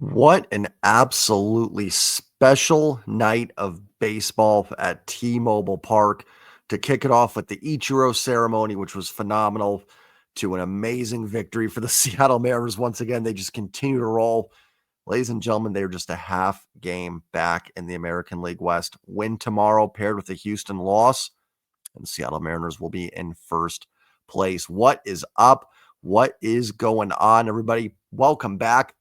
What an absolutely special night of baseball at T-Mobile Park to kick it off with the Ichiro ceremony, which was phenomenal, to an amazing victory for the Seattle Mariners. Once again, they just continue to roll. Ladies and gentlemen, they are just a half game back in the American League West. Win tomorrow paired with a Houston loss, and the Seattle Mariners will be in first place. What is up? What is going on, everybody? Welcome back.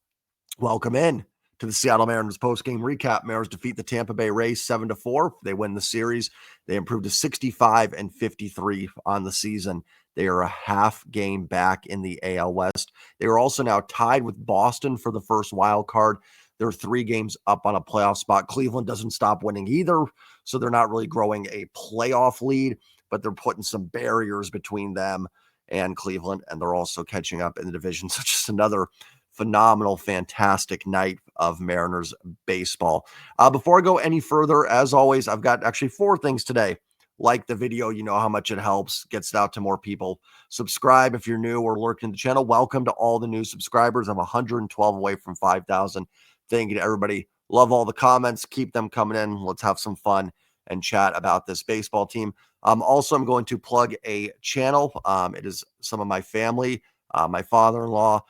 Welcome in to the Seattle Mariners postgame recap. Mariners defeat the Tampa Bay Rays 7-4. They win the series. They improved to 65-53 on the season. They are a half game back in the AL West. They are also now tied with Boston for the first wild card. They're 3 games up on a playoff spot. Cleveland doesn't stop winning either, so they're not really growing a playoff lead, but they're putting some barriers between them and Cleveland, and they're also catching up in the division. So just another phenomenal, fantastic night of Mariners baseball. Before I go any further, as always, I've got actually 4 things today. Like the video, you know how much it helps, gets it out to more people. Subscribe if you're new or lurking the channel. Welcome to all the new subscribers. I'm 112 away from 5,000. Thank you to everybody. Love all the comments. Keep them coming in. Let's have some fun and chat about this baseball team. Also, I'm going to plug a channel. It is some of my family. My father-in-law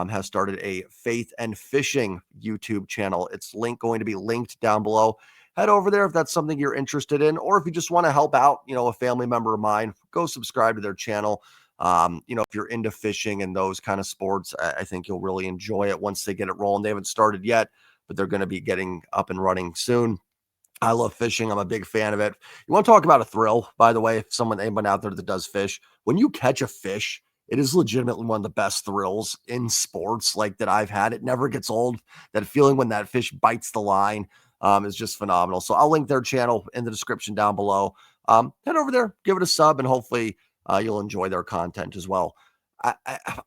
has started a faith and fishing YouTube channel. It's going to be linked down below. Head over there if that's something you're interested in, or if you just want to help out, a family member of mine, go subscribe to their channel. If you're into fishing and those kind of sports, I think you'll really enjoy it once they get it rolling. They haven't started yet, but they're going to be getting up and running soon. I love fishing. I'm a big fan of it. You want to talk about a thrill, by the way, if anyone out there that does fish, when you catch a fish, it is legitimately one of the best thrills in sports like that I've had. It never gets old. That feeling when that fish bites the line is just phenomenal. So I'll link their channel in the description down below. Head over there, give it a sub, and hopefully you'll enjoy their content as well.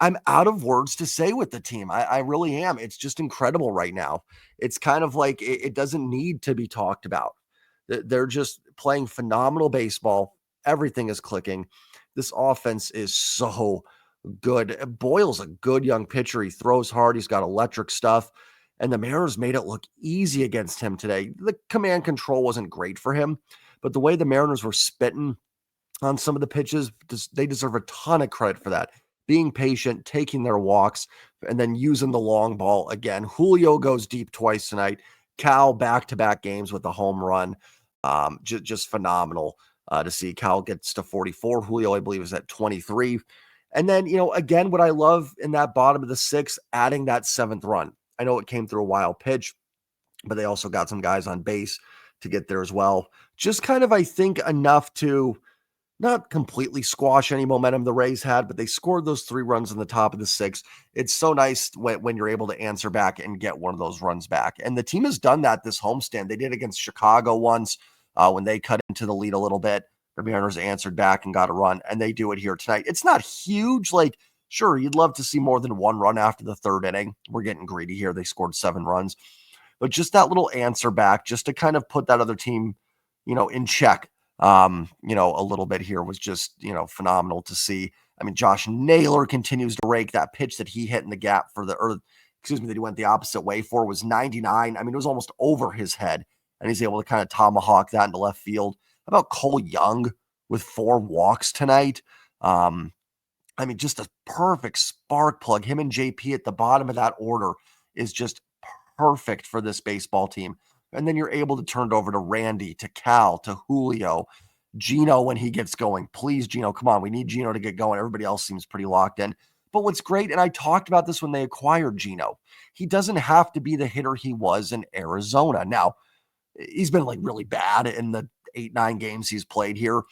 I'm out of words to say with the team. I really am. It's just incredible right now. It's kind of like it doesn't need to be talked about. They're just playing phenomenal baseball. Everything is clicking. This offense is so good. Boyle's a good young pitcher. He throws hard. He's got electric stuff. And the Mariners made it look easy against him today. The command control wasn't great for him, but the way the Mariners were spitting on some of the pitches, they deserve a ton of credit for that. Being patient, taking their walks, and then using the long ball again. Julio goes deep twice tonight. Cal back-to-back games with a home run. Just phenomenal to see. Cal gets to 44. Julio, I believe, is at 23. And then, again, what I love in that bottom of the 6th, adding that 7th run. I know it came through a wild pitch, but they also got some guys on base to get there as well. Just kind of, I think, enough to not completely squash any momentum the Rays had, but they scored those 3 runs in the top of the 6th. It's so nice when you're able to answer back and get one of those runs back. And the team has done that this homestand. They did against Chicago once when they cut into the lead a little bit. The Mariners answered back and got a run, and they do it here tonight. It's not huge. Like, sure, you'd love to see more than 1 run after the 3rd inning. We're getting greedy here. They scored 7 runs. But just that little answer back, just to kind of put that other team, in check. A little bit here was just, phenomenal to see. I mean, Josh Naylor continues to rake. That pitch that he hit in the gap that he went the opposite way for was 99. I mean, it was almost over his head, and he's able to kind of tomahawk that into left field. How about Cole Young with 4 walks tonight? Just a perfect spark plug. Him and JP at the bottom of that order is just perfect for this baseball team. And then you're able to turn it over to Randy, to Cal, to Julio, Gino when he gets going. Please, Gino, come on. We need Gino to get going. Everybody else seems pretty locked in. But what's great, and I talked about this when they acquired Gino, he doesn't have to be the hitter he was in Arizona. Now, he's been really bad in the 8-9 games he's played here,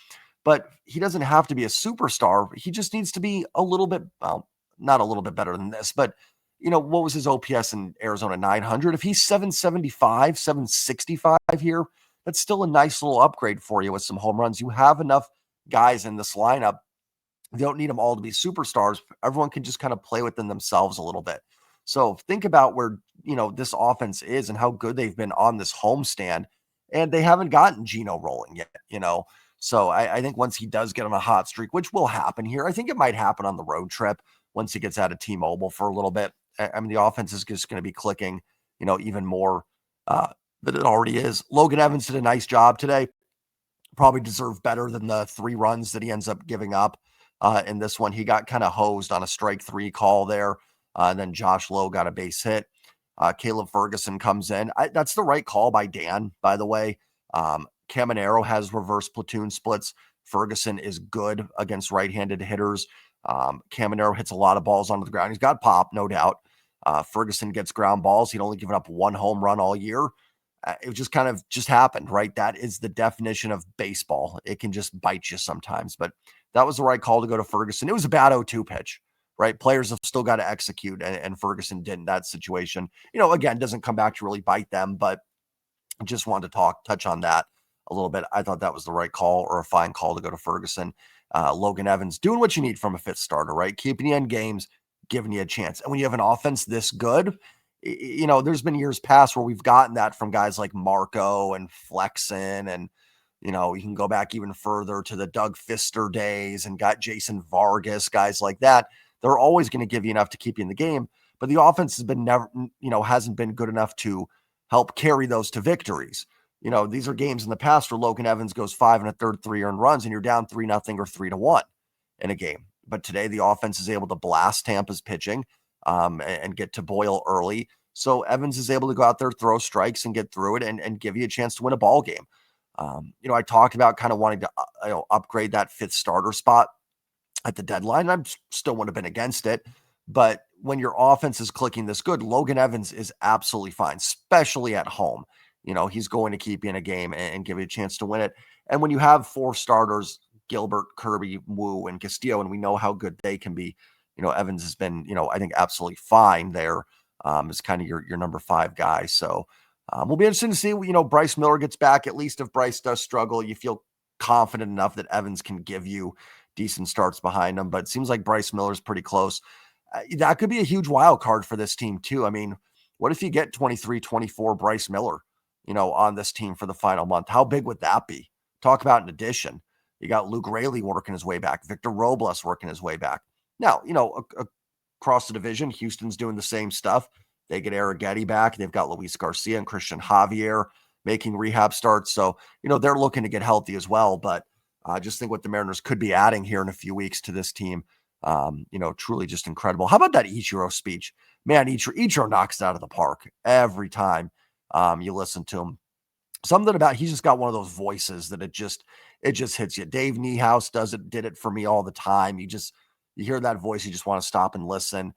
but he doesn't have to be a superstar. He just needs to be a little bit, not a little bit better than this, but what was his OPS in Arizona? 900. If he's 775, 765 here, that's still a nice little upgrade for you with some home runs. You have enough guys in this lineup. You don't need them all to be superstars. Everyone can just kind of play within themselves a little bit. So think about where, this offense is and how good they've been on this homestand, and they haven't gotten Gino rolling yet, So I think once he does get on a hot streak, which will happen here, I think it might happen on the road trip once he gets out of T-Mobile for a little bit. I mean, the offense is just going to be clicking. even more than it already is. Logan Evans did a nice job today. Probably deserved better than the 3 runs that he ends up giving up in this one. He got kind of hosed on a strike 3 call there. And then Josh Lowe got a base hit. Caleb Ferguson comes in. That's the right call by Dan, by the way. Caminero has reverse platoon splits. Ferguson is good against right-handed hitters. Caminero hits a lot of balls onto the ground. He's got pop, no doubt. Ferguson gets ground balls. He'd only given up 1 home run all year. It just kind of just happened, right? That is the definition of baseball. It can just bite you sometimes, but that was the right call to go to Ferguson. It was a bad 0-2 pitch, right? Players have still got to execute, and Ferguson didn't. That situation, again, doesn't come back to really bite them, but just wanted to touch on that a little bit. I thought that was the right call, or a fine call to go to Ferguson. Logan Evans doing what you need from a 5th starter, right? Keeping you in games, giving you a chance. And when you have an offense this good, there's been years past where we've gotten that from guys like Marco and Flexen, and you can go back even further to the Doug Fister days and got Jason Vargas, guys like that. They're always going to give you enough to keep you in the game, but the offense has been hasn't been good enough to help carry those to victories. These are games in the past where Logan Evans goes 5 1/3, 3 earned runs, and you're down 3-0 or 3-1 in a game. But today the offense is able to blast Tampa's pitching and get to Boyle early. So Evans is able to go out there, throw strikes, and get through it, and give you a chance to win a ball game. I talked about kind of wanting to upgrade that 5th starter spot at the deadline. I still would have been against it, but when your offense is clicking this good, Logan Evans is absolutely fine, especially at home. He's going to keep you in a game and give you a chance to win it. And when you have 4 starters, Gilbert, Kirby, Wu, and Castillo, and we know how good they can be, Evans has been, I think absolutely fine there. Is kind of your number 5 guy. So we'll be interested to see, Bryce Miller gets back. At least if Bryce does struggle, you feel confident enough that Evans can give you decent starts behind him. But it seems like Bryce Miller's pretty close. That could be a huge wild card for this team too. I mean, what if you get 23, 24 Bryce Miller, on this team for the final month? How big would that be? Talk about an addition. You got Luke Raley working his way back, Victor Robles working his way back. Now, across the division, Houston's doing the same stuff. They get Arrighetti back. They've got Luis Garcia and Christian Javier making rehab starts. So, they're looking to get healthy as well. But I just think what the Mariners could be adding here in a few weeks to this team, truly just incredible. How about that Ichiro speech? Man, Ichiro knocks it out of the park every time you listen to him. Something about, he's just got one of those voices that it just hits you. Dave Niehaus did it for me all the time. You hear that voice, you just want to stop and listen.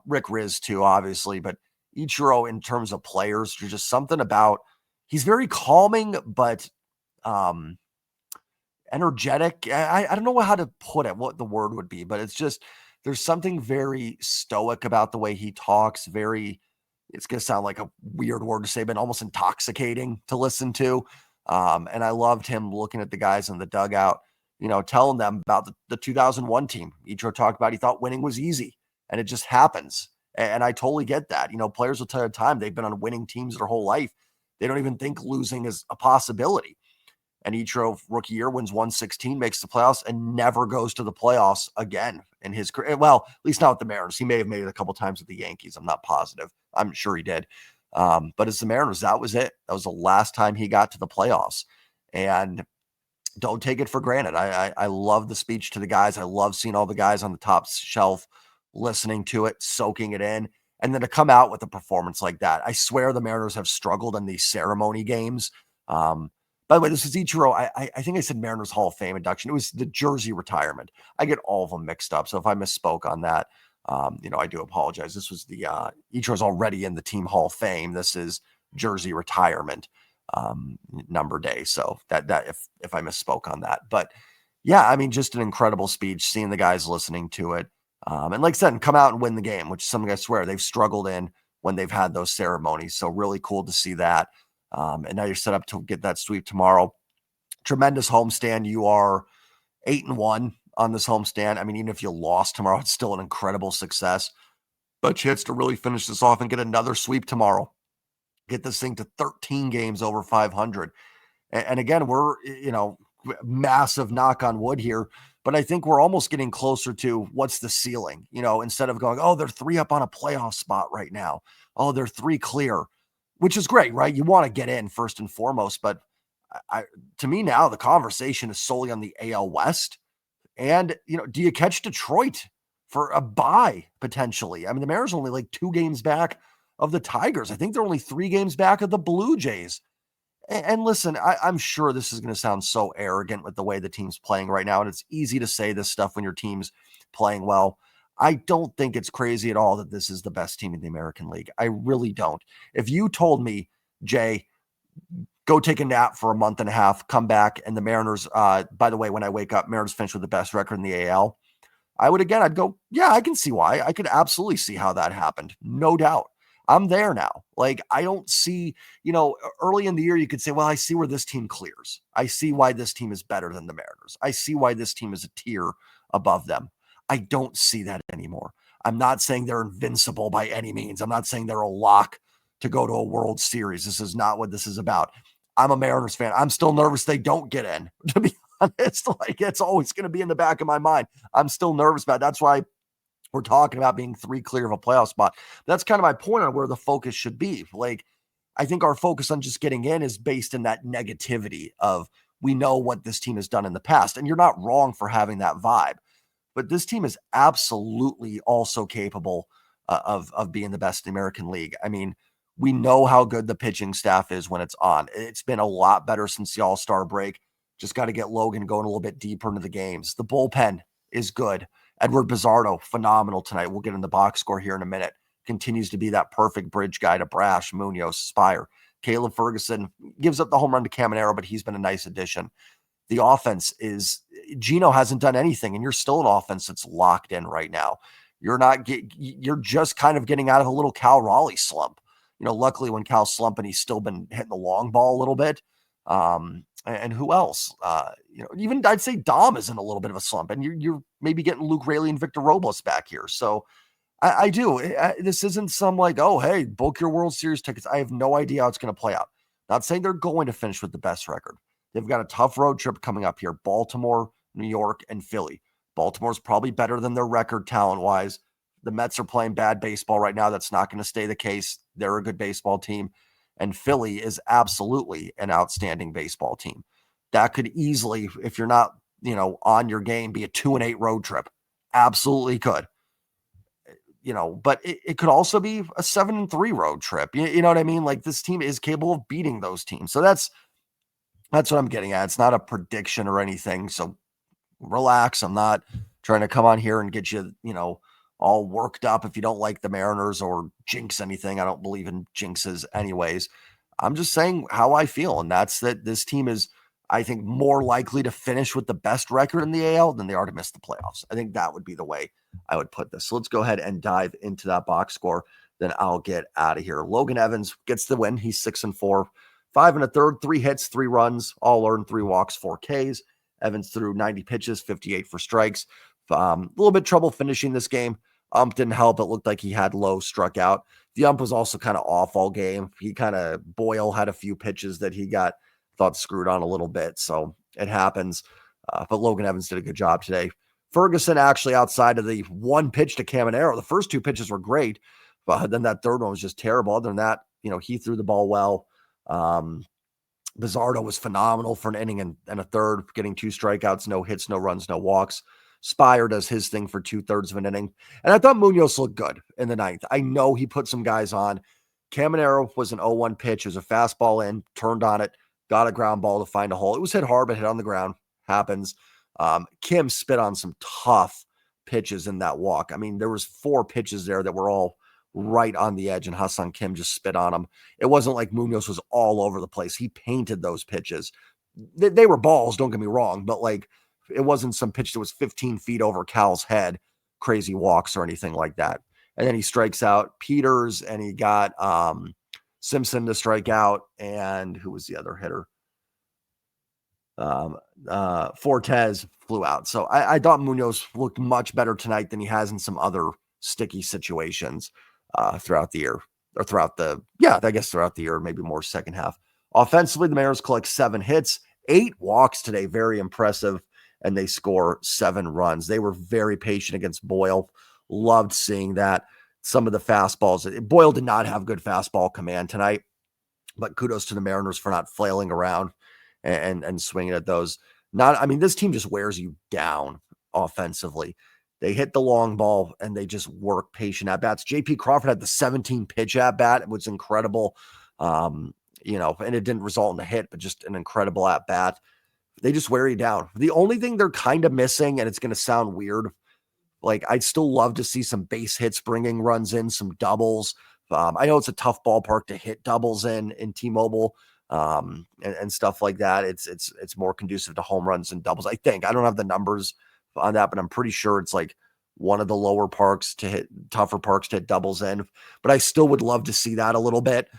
Rick Riz too, obviously, but Ichiro in terms of players, there's just something about, he's very calming, but energetic. I don't know how to put it, what the word would be, but it's just, there's something very stoic about the way he talks. It's going to sound like a weird word to say, but almost intoxicating to listen to. And I loved him looking at the guys in the dugout, telling them about the 2001 team. Ichiro talked about, he thought winning was easy, and it just happens. And I totally get that. Players will tell you time they've been on winning teams their whole life. They don't even think losing is a possibility. And Ichiro, rookie year, wins 116, makes the playoffs, and never goes to the playoffs again in his career. Well, at least not with the Mariners. He may have made it a couple times with the Yankees. I'm not positive. I'm sure he did. But as the Mariners, that was it. That was the last time he got to the playoffs. And don't take it for granted. I love the speech to the guys. I love seeing all the guys on the top shelf listening to it, soaking it in. And then to come out with a performance like that. I swear the Mariners have struggled in these ceremony games. By the way, this is Ichiro. I think I said Mariners Hall of Fame induction. It was the jersey retirement. I get all of them mixed up. So if I misspoke on that, I do apologize. This was the Ichiro's already in the Team Hall of Fame. This is jersey retirement number day. So that if I misspoke on that, but yeah, I mean, just an incredible speech. Seeing the guys listening to it, and like I said, come out and win the game, which some guys swear they've struggled in when they've had those ceremonies. So really cool to see that. And now you're set up to get that sweep tomorrow. Tremendous homestand. You are 8-1 on this homestand. I mean, even if you lost tomorrow, it's still an incredible success. But chance to really finish this off and get another sweep tomorrow. Get this thing to 13 games over 500. And again, we're, massive knock on wood here. but I think we're almost getting closer to what's the ceiling, instead of going, oh, they're 3 up on a playoff spot right now. Oh, they're 3 clear, which is great, right? You want to get in first and foremost, but to me now, the conversation is solely on the AL West. And, do you catch Detroit for a bye potentially? I mean, the Mariners are only like 2 games back of the Tigers. I think they're only 3 games back of the Blue Jays. And listen, I'm sure this is going to sound so arrogant with the way the team's playing right now. And it's easy to say this stuff when your team's playing well. I don't think it's crazy at all that this is the best team in the American League. I really don't. If you told me, Jay, go take a nap for a month and a half, come back, and the Mariners, by the way, when I wake up, Mariners finish with the best record in the AL, I'd go, yeah, I can see why. I could absolutely see how that happened. No doubt. I'm there now. Like, I don't see, early in the year, you could say, well, I see where this team clears. I see why this team is better than the Mariners. I see why this team is a tier above them. I don't see that anymore. I'm not saying they're invincible by any means. I'm not saying they're a lock to go to a World Series. This is not what this is about. I'm a Mariners fan. I'm still nervous they don't get in, to be honest. Like, it's always going to be in the back of my mind. I'm still nervous about it. That's why we're talking about being 3 clear of a playoff spot. That's kind of my point on where the focus should be. Like, I think our focus on just getting in is based in that negativity of, we know what this team has done in the past. And you're not wrong for having that vibe. But this team is absolutely also capable of being the best in the American League. I mean, we know how good the pitching staff is when it's on. It's been a lot better since the All-Star break. Just got to get Logan going a little bit deeper into the games. The bullpen is good. Edward Bizzardo, phenomenal tonight. We'll get in the box score here in a minute. Continues to be that perfect bridge guy to Brash, Munoz, Spire. Caleb Ferguson gives up the home run to Caminero, but he's been a nice addition. The offense is, Gino hasn't done anything, and you're still an offense that's locked in right now. You're just kind of getting out of a little Cal Raleigh slump. Luckily when Cal's slumping, he's still been hitting the long ball a little bit. And who else? Even I'd say Dom is in a little bit of a slump, and you're maybe getting Luke Raley and Victor Robles back here. So I do. This isn't some like, oh, hey, book your World Series tickets. I have no idea how it's going to play out. Not saying they're going to finish with the best record. They've got a tough road trip coming up here. Baltimore, New York, and Philly. Baltimore's probably better than their record talent-wise. The Mets are playing bad baseball right now. That's not going to stay the case. They're a good baseball team. And Philly is absolutely an outstanding baseball team. That could easily, if you're not, on your game, be a 2-8 road trip. Absolutely could. But it could also be a 7-3 road trip. You know what I mean? Like, this team is capable of beating those teams. So that's what I'm getting at. It's not a prediction or anything. So relax. I'm not trying to come on here and get you, all worked up if you don't like the Mariners or jinx anything. I don't believe in jinxes anyways. I'm just saying how I feel. And that's that this team is, I think, more likely to finish with the best record in the AL than they are to miss the playoffs. I think that would be the way I would put this. So let's go ahead and dive into that box score. Then I'll get out of here. Logan Evans gets the win. He's 6-4, 5 1/3, 3 hits, 3 runs, all earned, 3 walks, 4 Ks. Evans threw 90 pitches, 58 for strikes. A little bit trouble finishing this game. Ump didn't help. It looked like he had low, struck out. The ump was also kind of off all game. Boyle had a few pitches that he thought screwed on a little bit. So it happens. But Logan Evans did a good job today. Ferguson actually, outside of the one pitch to Caminero, the first 2 pitches were great, but then that third one was just terrible. Other than that, he threw the ball well. Bizzardo was phenomenal for an inning and a third, getting 2 strikeouts, no hits, no runs, no walks. Spire does his thing for 2/3 of an inning. And I thought Munoz looked good in the 9th. I know he put some guys on. Caminero was an 0-1 pitch. It was a fastball in, turned on it, got a ground ball to find a hole. It was hit hard, but hit on the ground. Happens. Kim spit on some tough pitches in that walk. I mean, there was 4 pitches there that were all right on the edge, and Hassan Kim just spit on them. It wasn't like Munoz was all over the place. He painted those pitches. They were balls, don't get me wrong, but like, it wasn't some pitch that was 15 feet over Cal's head, crazy walks or anything like that. And then he strikes out Peters, and he got Simpson to strike out. And who was the other hitter? Fortes flew out. So I thought Munoz looked much better tonight than he has in some other sticky situations throughout the year, or throughout the year, maybe more second half. Offensively, the Mariners collect 7 hits, 8 walks today. Very impressive. and they score 7 runs. They were very patient against Boyle. Loved seeing that. Some of the fastballs. Boyle did not have good fastball command tonight, but kudos to the Mariners for not flailing around and swinging at those. This team just wears you down offensively. They hit the long ball and they just work patient at bats. JP Crawford had the 17 pitch at bat. It was incredible. And it didn't result in a hit, but just an incredible at bat. They just wear you down. The only thing they're kind of missing, and it's going to sound weird, like I'd still love to see some base hits bringing runs in, some doubles. I know it's a tough ballpark to hit doubles in T-Mobile and stuff like that. It's more conducive to home runs and doubles. I think I don't have the numbers on that, but I'm pretty sure it's like one of the lower parks to hit, tougher parks to hit doubles in. But I still would love to see that a little bit.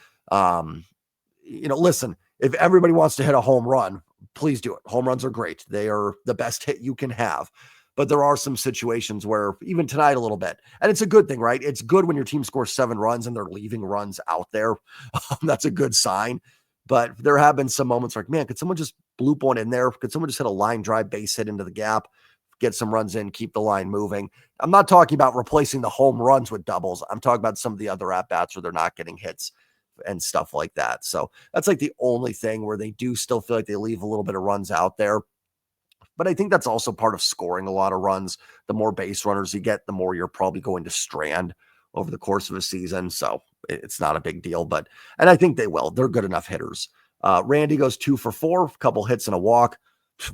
Listen, if everybody wants to hit a home run, please do it. Home runs are great. They are the best hit you can have. But there are some situations where, even tonight a little bit, and it's a good thing, right? It's good when your team scores 7 runs and they're leaving runs out there. That's a good sign. But there have been some moments like, man, could someone just bloop one in there? Could someone just hit a line drive base hit into the gap, get some runs in, keep the line moving? I'm not talking about replacing the home runs with doubles. I'm talking about some of the other at-bats where they're not getting hits and stuff like that. So that's like the only thing where they do still feel like they leave a little bit of runs out there. But I think that's also part of scoring a lot of runs. The more base runners you get, the more you're probably going to strand over the course of a season. So it's not a big deal, and I think they will. They're good enough hitters. Randy goes 2 for 4, a couple hits and a walk.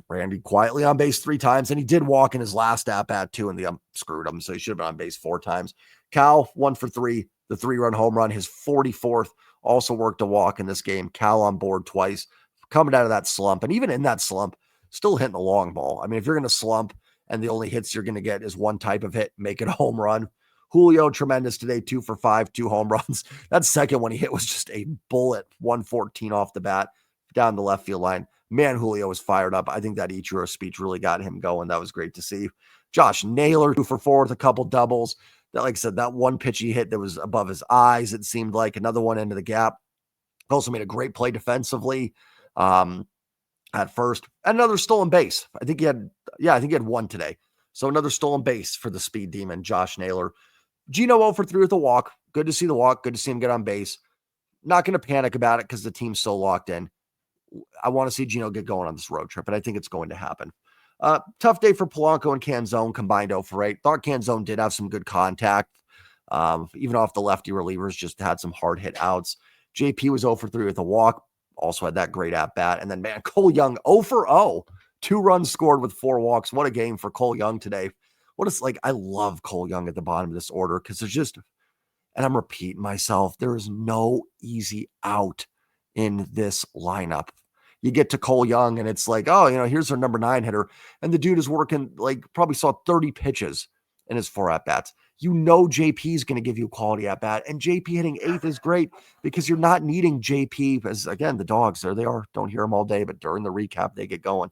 Randy quietly on base 3 times, and he did walk in his last at-bat too, and the screwed him, so he should have been on base 4 times. Cal, 1 for 3, the 3-run home run, his 44th, also worked a walk in this game. Cal on board twice, coming out of that slump, and even in that slump, still hitting the long ball. I mean, if you're going to slump and the only hits you're going to get is one type of hit, make it a home run. Julio, tremendous today, 2 for 5, 2 home runs. That second one he hit was just a bullet, 114 off the bat, down the left field line. Man, Julio was fired up. I think that Ichiro speech really got him going. That was great to see. Josh Naylor, 2 for 4 with a couple doubles. That, like I said, that one pitch he hit that was above his eyes, it seemed like. Another one into the gap. Also made a great play defensively. At first, another stolen base. I think he had one today. So another stolen base for the speed demon, Josh Naylor. Gino 0 for 3 with a walk. Good to see the walk. Good to see him get on base. Not going to panic about it because the team's so locked in. I want to see Gino get going on this road trip, and I think it's going to happen. Tough day for Polanco and Canzone, combined 0 for 8. Thought Canzone did have some good contact. Even off the lefty relievers, just had some hard hit outs. JP was 0 for 3 with a walk. Also had that great at bat. And then, man, Cole Young 0 for 0. 2 runs scored with 4 walks. What a game for Cole Young today. I love Cole Young at the bottom of this order because there's just, and I'm repeating myself, there is no easy out in this lineup. You get to Cole Young and it's like, oh, here's our number 9 hitter. And the dude is working, probably saw 30 pitches in his 4 at-bats. JP is going to give you a quality at-bat. And JP hitting 8th is great because you're not needing JP, as again, the dogs, there they are. Don't hear them all day, but during the recap, they get going.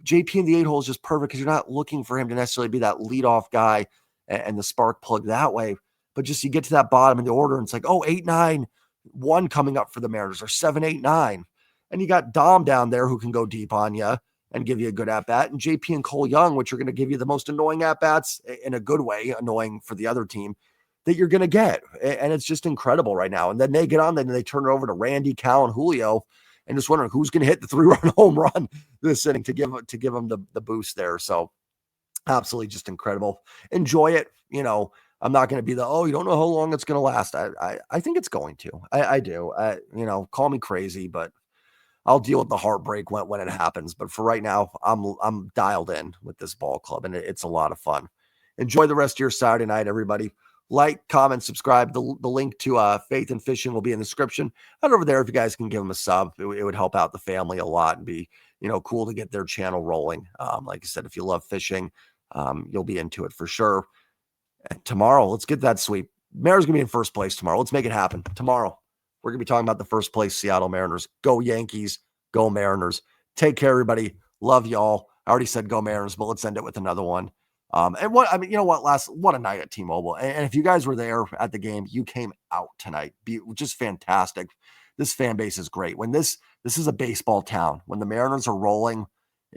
JP in the 8 hole is just perfect because you're not looking for him to necessarily be that leadoff guy and the spark plug that way. But just you get to that bottom in the order and it's like, 8, 9, 1 coming up for the Mariners, or 7, 8, 9. And you got Dom down there who can go deep on you and give you a good at-bat, and JP and Cole Young, which are going to give you the most annoying at-bats in a good way, annoying for the other team, that you're going to get. And it's just incredible right now. And then they get on, then they turn it over to Randy, Cal, and Julio, and just wondering who's going to hit the 3-run home run this inning to give them the boost there. So absolutely just incredible. Enjoy it. I'm not going to be you don't know how long it's going to last. I think it's going to. I do. Call me crazy, but I'll deal with the heartbreak when it happens. But for right now, I'm dialed in with this ball club, and it's a lot of fun. Enjoy the rest of your Saturday night, everybody. Like, comment, subscribe. The link to Faith and Fishing will be in the description. Head over there if you guys can give them a sub. It would help out the family a lot and be cool to get their channel rolling. Like I said, if you love fishing, you'll be into it for sure. And tomorrow, let's get that sweep. Mariners going to be in first place tomorrow. Let's make it happen. Tomorrow, we're going to be talking about the first place Seattle Mariners. Go Yankees. Go Mariners. Take care, everybody. Love y'all. I already said go Mariners, but let's end it with another one. What a night at T-Mobile. And if you guys were there at the game, you came out tonight. Just fantastic. This fan base is great. When this is a baseball town. When the Mariners are rolling,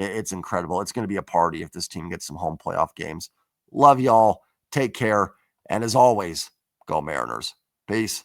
It's incredible. It's going to be a party if this team gets some home playoff games. Love y'all. Take care. And as always, go Mariners. Peace.